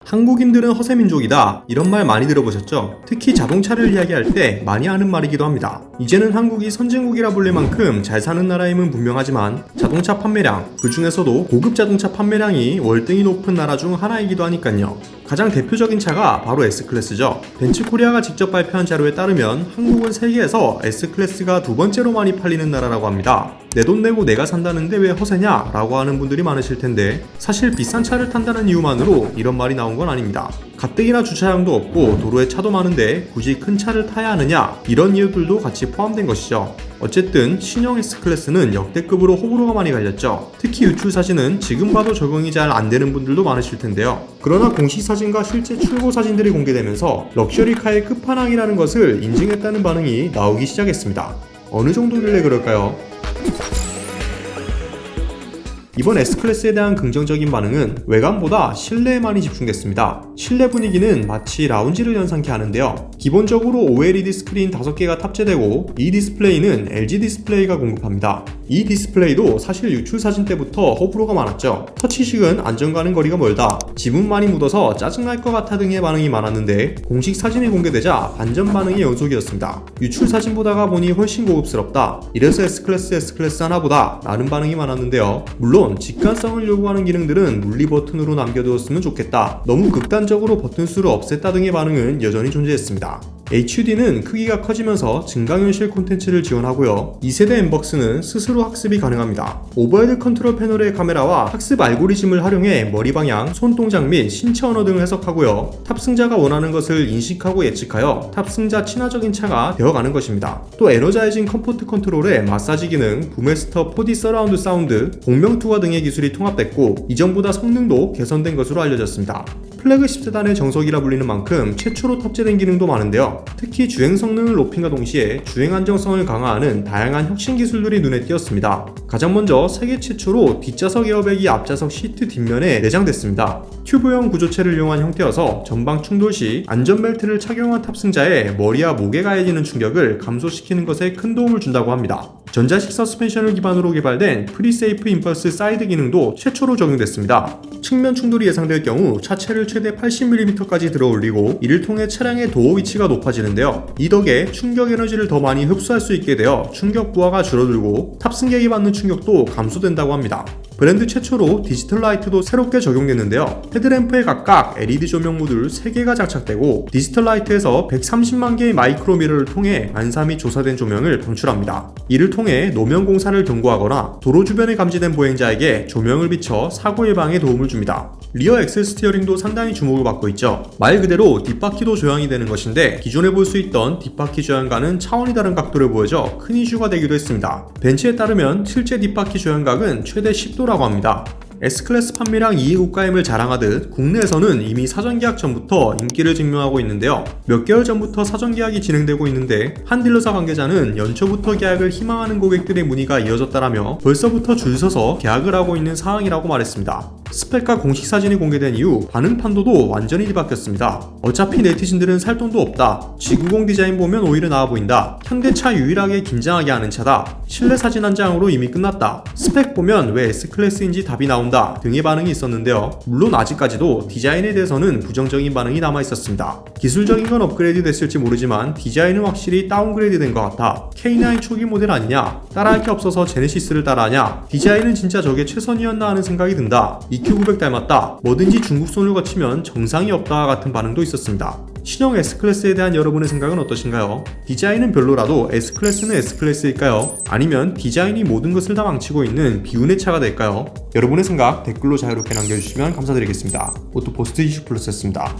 한국인들은 허세민족이다 이런 말 많이 들어보셨죠? 특히 자동차를 이야기할 때 많이 하는 말이기도 합니다. 이제는 한국이 선진국이라 불릴 만큼 잘 사는 나라임은 분명하지만 자동차 판매량, 그 중에서도 고급 자동차 판매량이 월등히 높은 나라 중 하나이기도 하니까요. 가장 대표적인 차가 바로 S클래스죠. 벤츠코리아가 직접 발표한 자료에 따르면 한국은 세계에서 S클래스가 두 번째로 많이 팔리는 나라라고 합니다. 내 돈 내고 내가 산다는데 왜 허세냐? 라고 하는 분들이 많으실 텐데 사실 비싼 차를 탄다는 이유만으로 이런 말이 나온 건 아닙니다. 가뜩이나 주차장도 없고 도로에 차도 많은데 굳이 큰 차를 타야 하느냐? 이런 이유들도 같이 포함된 것이죠. 어쨌든 신형 S클래스는 역대급으로 호불호가 많이 갈렸죠. 특히 유출 사진은 지금 봐도 적응이 잘 안 되는 분들도 많으실 텐데요. 그러나 공식 사진과 실제 출고 사진들이 공개되면서 럭셔리카의 끝판왕이라는 것을 인증했다는 반응이 나오기 시작했습니다. 어느 정도길래 그럴까요? 이번 S클래스에 대한 긍정적인 반응은 외관보다 실내에 많이 집중됐습니다. 실내 분위기는 마치 라운지를 연상케 하는데요. 기본적으로 OLED 스크린 5개가 탑재되고 이 디스플레이는 LG 디스플레이가 공급합니다. 이 디스플레이도 사실 유출 사진 때부터 호불호가 많았죠. 터치식은 안전과는 거리가 멀다, 지문 많이 묻어서 짜증날 것 같아 등의 반응이 많았는데 공식 사진이 공개되자 반전 반응이 연속이었습니다. 유출 사진 보다가 보니 훨씬 고급스럽다, 이래서 S클래스 하나보다 라는 반응이 많았는데요. 물론 직관성을 요구하는 기능들은 물리 버튼으로 남겨두었으면 좋겠다, 너무 극단적으로 버튼 수를 없앴다 등의 반응은 여전히 존재했습니다. HUD는 크기가 커지면서 증강현실 콘텐츠를 지원하고요. 2세대 엠벅스는 스스로 학습이 가능합니다. 오버헤드 컨트롤 패널의 카메라와 학습 알고리즘을 활용해 머리 방향, 손동작 및 신체 언어 등을 해석하고요. 탑승자가 원하는 것을 인식하고 예측하여 탑승자 친화적인 차가 되어가는 것입니다. 또 에너자이징 컴포트 컨트롤의 마사지 기능, 부메스터 4D 서라운드 사운드, 공명 투하 등의 기술이 통합됐고 이전보다 성능도 개선된 것으로 알려졌습니다. 플래그십 세단의 정석이라 불리는 만큼 최초로 탑재된 기능도 많은데요. 특히 주행 성능을 높임과 동시에 주행 안정성을 강화하는 다양한 혁신 기술들이 눈에 띄었습니다. 가장 먼저 세계 최초로 뒷좌석 에어백이 앞좌석 시트 뒷면에 내장됐습니다. 튜브형 구조체를 이용한 형태여서 전방 충돌 시 안전벨트를 착용한 탑승자의 머리와 목에 가해지는 충격을 감소시키는 것에 큰 도움을 준다고 합니다. 전자식 서스펜션을 기반으로 개발된 프리세이프 임펄스 사이드 기능도 최초로 적용됐습니다. 측면 충돌이 예상될 경우 차체를 최대 80mm까지 들어 올리고 이를 통해 차량의 도어 위치가 높아지는데요. 이 덕에 충격 에너지를 더 많이 흡수할 수 있게 되어 충격 부하가 줄어들고 탑승객이 받는 충격도 감소된다고 합니다. 브랜드 최초로 디지털 라이트도 새롭게 적용됐는데요. 헤드램프에 각각 LED 조명 모듈 3개가 장착되고 디지털 라이트에서 130만 개의 마이크로 미러를 통해 안삼이 조사된 조명을 방출합니다. 이를 통해 노면 공사를 경고하거나 도로 주변에 감지된 보행자에게 조명을 비춰 사고 예방에 도움을 줍니다. 리어 엑셀 스티어링도 상당히 주목을 받고 있죠. 말 그대로 뒷바퀴도 조향이 되는 것인데 기존에 볼 수 있던 뒷바퀴 조향과는 차원이 다른 각도를 보여줘 큰 이슈가 되기도 했습니다. 벤츠에 따르면 실제 뒷바퀴 조향각은 최대 10도라고 합니다. S클래스 판매량 2위 국가임을 자랑하듯 국내에서는 이미 사전계약 전부터 인기를 증명하고 있는데요. 몇 개월 전부터 사전계약이 진행되고 있는데 한 딜러사 관계자는 연초부터 계약을 희망하는 고객들의 문의가 이어졌다라며 벌써부터 줄 서서 계약을 하고 있는 상황이라고 말했습니다. 스펙과 공식 사진이 공개된 이후 반응 판도도 완전히 뒤바뀌었습니다. 어차피 네티즌들은 살 돈도 없다, G90 디자인 보면 오히려 나아 보인다, 현대차 유일하게 긴장하게 하는 차다, 실내 사진 한 장으로 이미 끝났다, 스펙 보면 왜 S클래스인지 답이 나온다 등의 반응이 있었는데요. 물론 아직까지도 디자인에 대해서는 부정적인 반응이 남아 있었습니다. 기술적인 건 업그레이드 됐을지 모르지만 디자인은 확실히 다운그레이드 된 것 같아, K9 초기 모델 아니냐, 따라할 게 없어서 제네시스를 따라하냐, 디자인은 진짜 저게 최선이었나 하는 생각이 든다, EQ900 닮았다, 뭐든지 중국손을 거치면 정상이 없다 같은 반응도 있었습니다. 신형 S클래스에 대한 여러분의 생각은 어떠신가요? 디자인은 별로라도 S클래스는 S클래스일까요? 아니면 디자인이 모든 것을 다 망치고 있는 비운의 차가 될까요? 여러분의 생각 댓글로 자유롭게 남겨주시면 감사드리겠습니다. 오토포스트 이슈플러스였습니다.